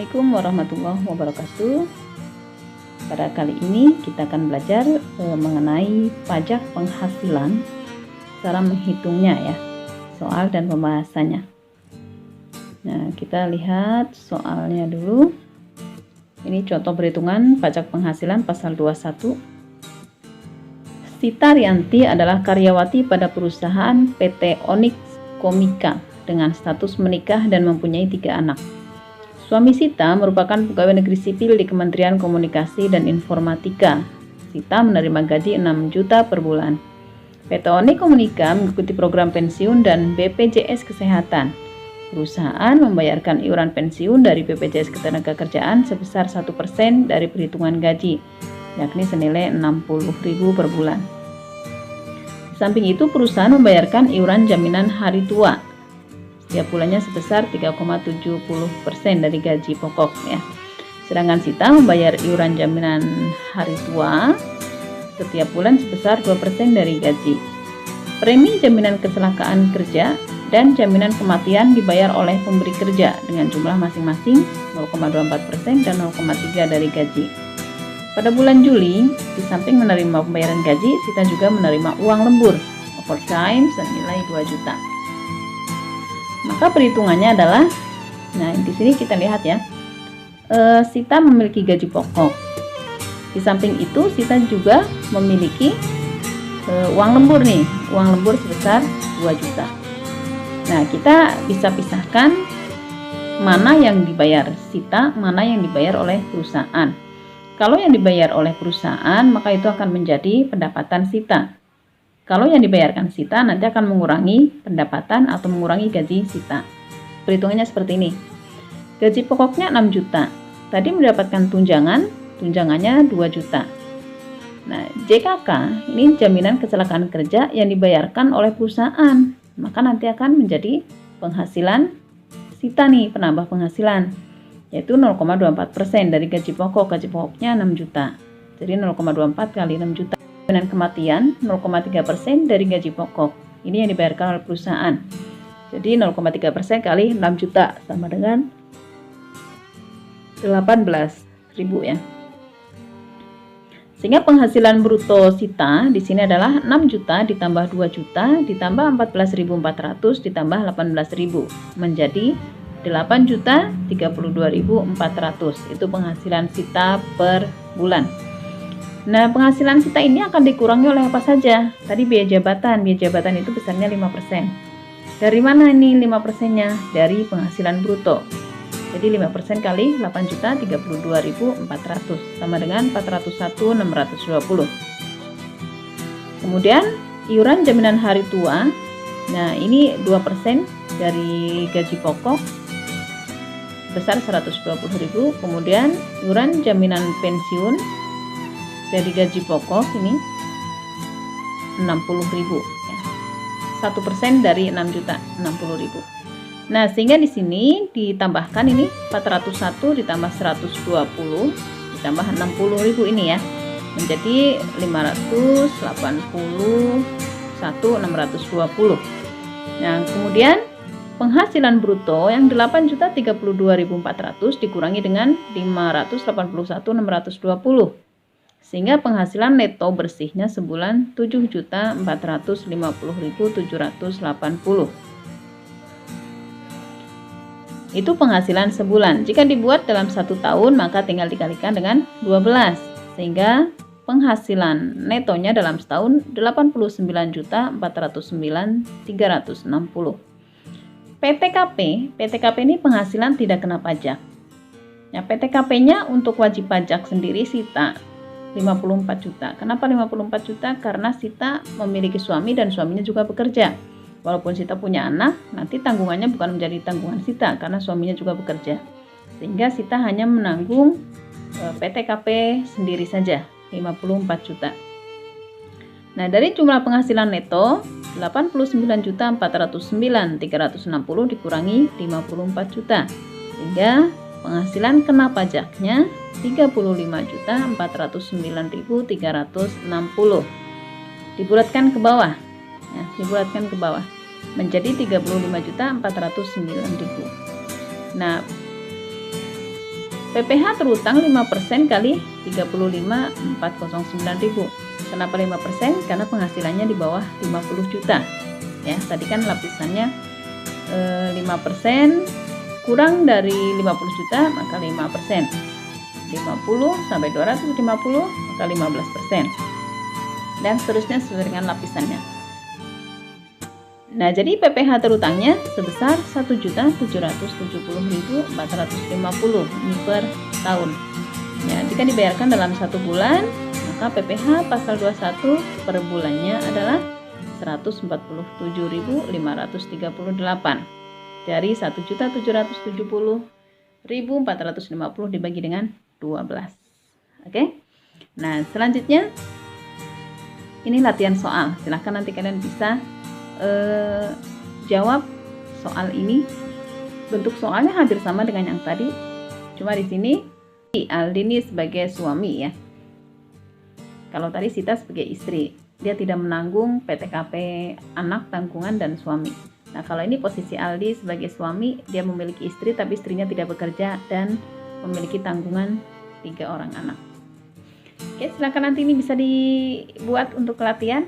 Assalamualaikum warahmatullahi wabarakatuh. Pada kali ini kita akan belajar mengenai pajak penghasilan, cara menghitungnya ya, soal dan pembahasannya. Nah, kita lihat soalnya dulu. Ini contoh perhitungan pajak penghasilan pasal 21. Sita Rianti adalah karyawati pada perusahaan PT Onyx Komika dengan status menikah dan mempunyai 3 anak. Suami Sita merupakan pegawai negeri sipil di Kementerian Komunikasi dan Informatika. Sita menerima gaji 6 juta per bulan. PT Onyx Komika mengikuti program pensiun dan BPJS Kesehatan. Perusahaan membayarkan iuran pensiun dari BPJS Ketenagakerjaan sebesar 1% dari perhitungan gaji, yakni senilai 60.000 per bulan. Di samping itu, perusahaan membayarkan iuran jaminan hari tua setiap bulannya sebesar 3,70% dari gaji pokok ya. Sedangkan Sita membayar iuran jaminan hari tua setiap bulan sebesar 2% dari gaji. Premi jaminan kecelakaan kerja dan jaminan kematian dibayar oleh pemberi kerja dengan jumlah masing-masing 0,24% dan 0,3% dari gaji. Pada bulan Juli, di samping menerima pembayaran gaji, Sita juga menerima uang lembur overtime senilai 2 juta. Maka perhitungannya adalah, nah di sini kita lihat ya, Sita memiliki gaji pokok. Di samping itu Sita juga memiliki uang lembur nih, uang lembur sebesar 2 juta. Nah, kita bisa pisahkan mana yang dibayar Sita, mana yang dibayar oleh perusahaan. Kalau yang dibayar oleh perusahaan, maka itu akan menjadi pendapatan Sita. Kalau yang dibayarkan Sita nanti akan mengurangi pendapatan atau mengurangi gaji Sita. Perhitungannya seperti ini. Gaji pokoknya 6 juta. Tadi mendapatkan tunjangannya 2 juta. Nah, JKK ini jaminan kecelakaan kerja yang dibayarkan oleh perusahaan. Maka nanti akan menjadi penghasilan Sita nih, penambah penghasilan. Yaitu 0,24% dari gaji pokok. Gaji pokoknya 6 juta. Jadi 0,24 kali 6 juta. Jaminan kematian 0,3% dari gaji pokok. Ini yang dibayarkan oleh perusahaan. Jadi 0,3% kali 6 juta sama dengan 18.000 ya. Sehingga penghasilan bruto Sita di sini adalah 6 juta ditambah 2 juta ditambah 14.400 ditambah 18.000 menjadi 8.032.400. Itu penghasilan Sita per bulan. Nah, penghasilan Sita ini akan dikurangi oleh apa saja? Tadi biaya jabatan itu besarnya 5%. Dari mana ini 5%-nya? Dari penghasilan bruto. Jadi 5% kali 8.032.400 sama dengan 401.620. Kemudian iuran jaminan hari tua. Nah, ini 2% dari gaji pokok besar 120.000. Kemudian iuran jaminan pensiun dari gaji pokok ini 60.000 ya. 1% dari 6 juta 60.000. Nah, sehingga di sini ditambahkan ini 401 ditambah 120 ditambah 60.000 ini ya. Menjadi 581.620. Nah, kemudian penghasilan bruto yang 8.032.400 dikurangi dengan 581.620. Sehingga penghasilan neto bersihnya sebulan 7.450.780. Itu penghasilan sebulan. Jika dibuat dalam 1 tahun, maka tinggal dikalikan dengan 12. Sehingga penghasilan netonya dalam setahun 89.409.360. PTKP ini penghasilan tidak kena pajak. Nah, PTKP-nya untuk wajib pajak sendiri Sita 54 juta. Kenapa 54 juta? Karena Sita memiliki suami dan suaminya juga bekerja. Walaupun Sita punya anak, nanti tanggungannya bukan menjadi tanggungan Sita karena suaminya juga bekerja. Sehingga Sita hanya menanggung PTKP sendiri saja, 54 juta. Nah, dari jumlah penghasilan neto 89.409.360 dikurangi 54 juta. Sehingga penghasilan kena pajaknya 35.409.360. Dibulatkan ke bawah. Ya, dibulatkan ke bawah menjadi 35.409.000. Nah, PPH terutang 5% kali 35.409.000. Kenapa 5%? Karena penghasilannya di bawah 50 juta. Ya, tadi kan lapisannya 5% kurang dari 50 juta maka 5%. 50 sampai 250 maka 15%. Dan seterusnya sesuai dengan lapisannya. Nah, jadi PPH terutangnya sebesar 1.770.450 ini per tahun. Ya, jika dibayarkan dalam 1 bulan, maka PPH pasal 21 per bulannya adalah 147.538 dari 1.770.450 dibagi dengan 12. Oke. Nah, selanjutnya ini latihan soal. Silahkan nanti kalian bisa jawab soal ini. Bentuk soalnya hampir sama dengan yang tadi, cuma di sini Aldini sebagai suami ya. Kalau tadi Sita sebagai istri, dia tidak menanggung PTKP anak, tanggungan, dan suami. Nah, kalau ini posisi Aldi sebagai suami, dia memiliki istri tapi istrinya tidak bekerja dan memiliki tanggungan 3 orang anak. Oke, silakan nanti ini bisa dibuat untuk latihan.